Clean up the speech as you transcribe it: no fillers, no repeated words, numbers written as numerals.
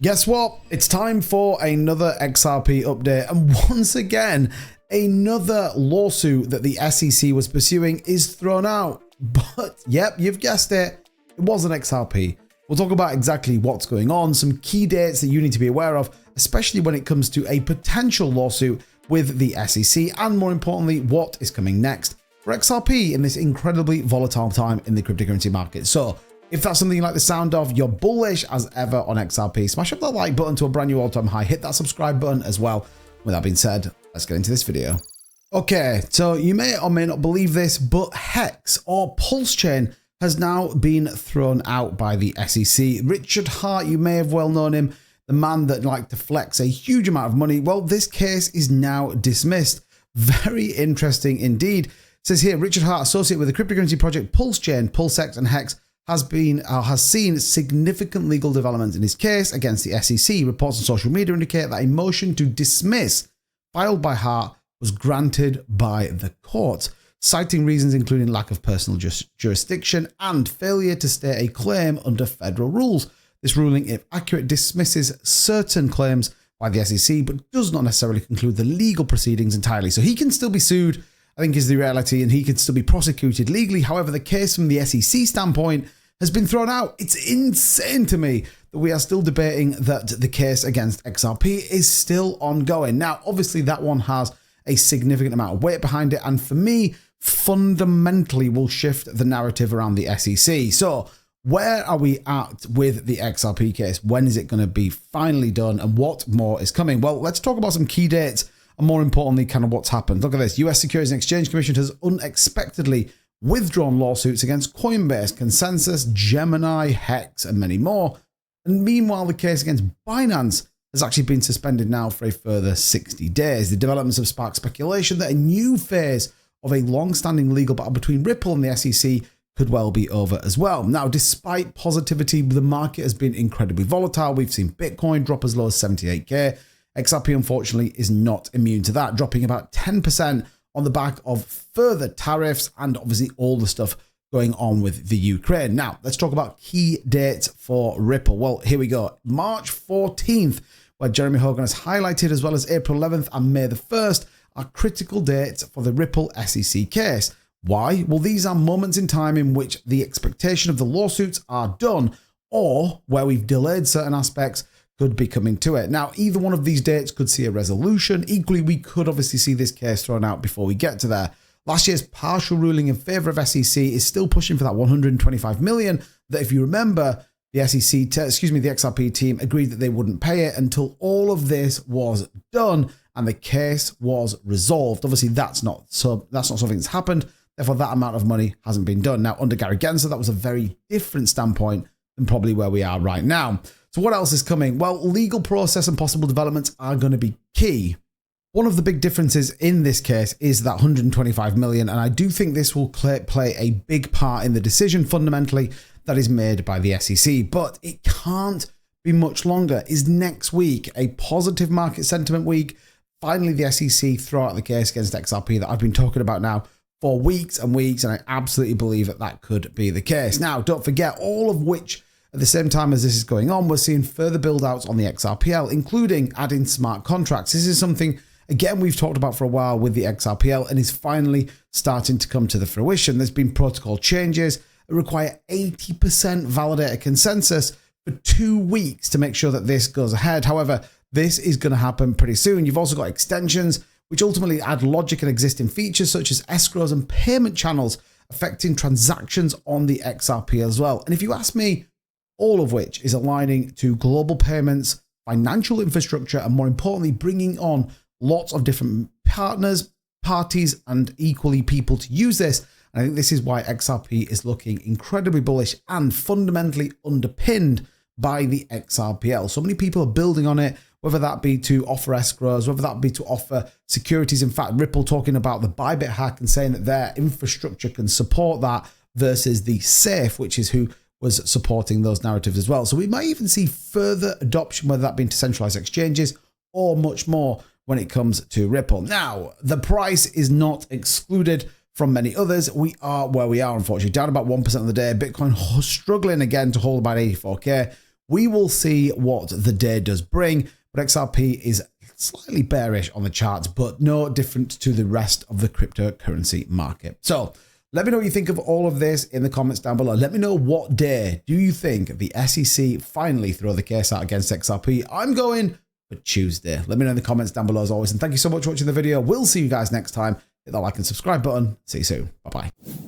Guess what? It's time for another XRP update, and once again, another lawsuit that the SEC was pursuing is thrown out. But yep, you've guessed it, it wasn't XRP. We'll talk about exactly what's going on, some key dates that you need to be aware of, especially when it comes to a potential lawsuit with the SEC, and more importantly, what is coming next for XRP in this incredibly volatile time in the cryptocurrency market. So if that's something you like the sound of, you're bullish as ever on XRP, smash up that like button to a brand new all-time high, hit that subscribe button as well. With that being said, let's get into this video. Okay, so you may or may not believe this, but HEX or Pulse Chain has now been thrown out by the SEC. Richard Hart, you may have well known him, the man that liked to flex a huge amount of money. Well, this case is now dismissed. Very interesting indeed. It says here, Richard Hart, associated with the cryptocurrency project Pulse Chain, PulseX and HEX, has seen significant legal developments in his case against the SEC. Reports on social media indicate that a motion to dismiss filed by Hart was granted by the court, citing reasons including lack of personal jurisdiction and failure to state a claim under federal rules. This ruling, if accurate, dismisses certain claims by the SEC, but does not necessarily conclude the legal proceedings entirely. So he can still be sued, I think is the reality, and he can still be prosecuted legally. However, the case from the SEC standpoint has been thrown out. It's insane to me that we are still debating that the case against XRP is still ongoing. Now, obviously that one has a significant amount of weight behind it, and for me, fundamentally will shift the narrative around the SEC. So where are we at with the XRP case? When is it going to be finally done, and what more is coming? Well, let's talk about some key dates, and more importantly, kind of what's happened. Look at this. US Securities and Exchange Commission has unexpectedly withdrawn lawsuits against Coinbase, Consensus, Gemini, HEX, and many more. And meanwhile, the case against Binance has actually been suspended now for a further 60 days. The developments have sparked speculation that a new phase of a long-standing legal battle between Ripple and the SEC could well be over as well. Now, despite positivity, the market has been incredibly volatile. We've seen Bitcoin drop as low as 78K. XRP, unfortunately, is not immune to that, dropping about 10% on the back of further tariffs and obviously all the stuff going on with the Ukraine. Now, let's talk about key dates for Ripple. Well, here we go. March 14th, where Jeremy Hogan has highlighted, as well as April 11th and May the 1st, are critical dates for the Ripple SEC case. Why? Well, these are moments in time in which the expectation of the lawsuits are done, or where we've delayed certain aspects could be coming to it. Now, either one of these dates could see a resolution. Equally, we could obviously see this case thrown out before we get to there. Last year's partial ruling in favor of SEC is still pushing for that 125 million that, if you remember, the the XRP team agreed that they wouldn't pay it until all of this was done and the case was resolved. Obviously, that's not something that's happened. Therefore, that amount of money hasn't been done. Now, under Gary Gensler, that was a very different standpoint than probably where we are right now. So what else is coming? Well, legal process and possible developments are going to be key. One of the big differences in this case is that 125 million, and I do think this will play a big part in the decision fundamentally that is made by the SEC, but it can't be much longer. Is next week a positive market sentiment week? Finally, the SEC throw out the case against XRP that I've been talking about now for weeks and weeks, and I absolutely believe that that could be the case. Now, don't forget, all of which, at the same time as this is going on, we're seeing further build-outs on the XRPL, including adding smart contracts. This is something, again, we've talked about for a while with the XRPL and is finally starting to come to the fruition. There's been protocol changes that require 80% validator consensus for 2 weeks to make sure that this goes ahead. However, this is going to happen pretty soon. You've also got extensions which ultimately add logic and existing features such as escrows and payment channels affecting transactions on the XRP as well. And if you ask me, all of which is aligning to global payments, financial infrastructure, and more importantly, bringing on lots of different partners, parties, and equally people to use this. And I think this is why XRP is looking incredibly bullish and fundamentally underpinned by the XRPL. So many people are building on it, whether that be to offer escrows, whether that be to offer securities. In fact, Ripple talking about the Bybit hack and saying that their infrastructure can support that versus the SAFE, which is who was supporting those narratives as well. So we might even see further adoption, whether that be into centralized exchanges or much more when it comes to Ripple. Now, the price is not excluded from many others. We are where we are, unfortunately, down about 1% of the day. Bitcoin struggling again to hold about 84K. We will see what the day does bring, but XRP is slightly bearish on the charts, but no different to the rest of the cryptocurrency market. So let me know what you think of all of this in the comments down below. Let me know, what day do you think the SEC finally throw the case out against XRP? I'm going for Tuesday. Let me know in the comments down below as always. And thank you so much for watching the video. We'll see you guys next time. Hit that like and subscribe button. See you soon. Bye-bye.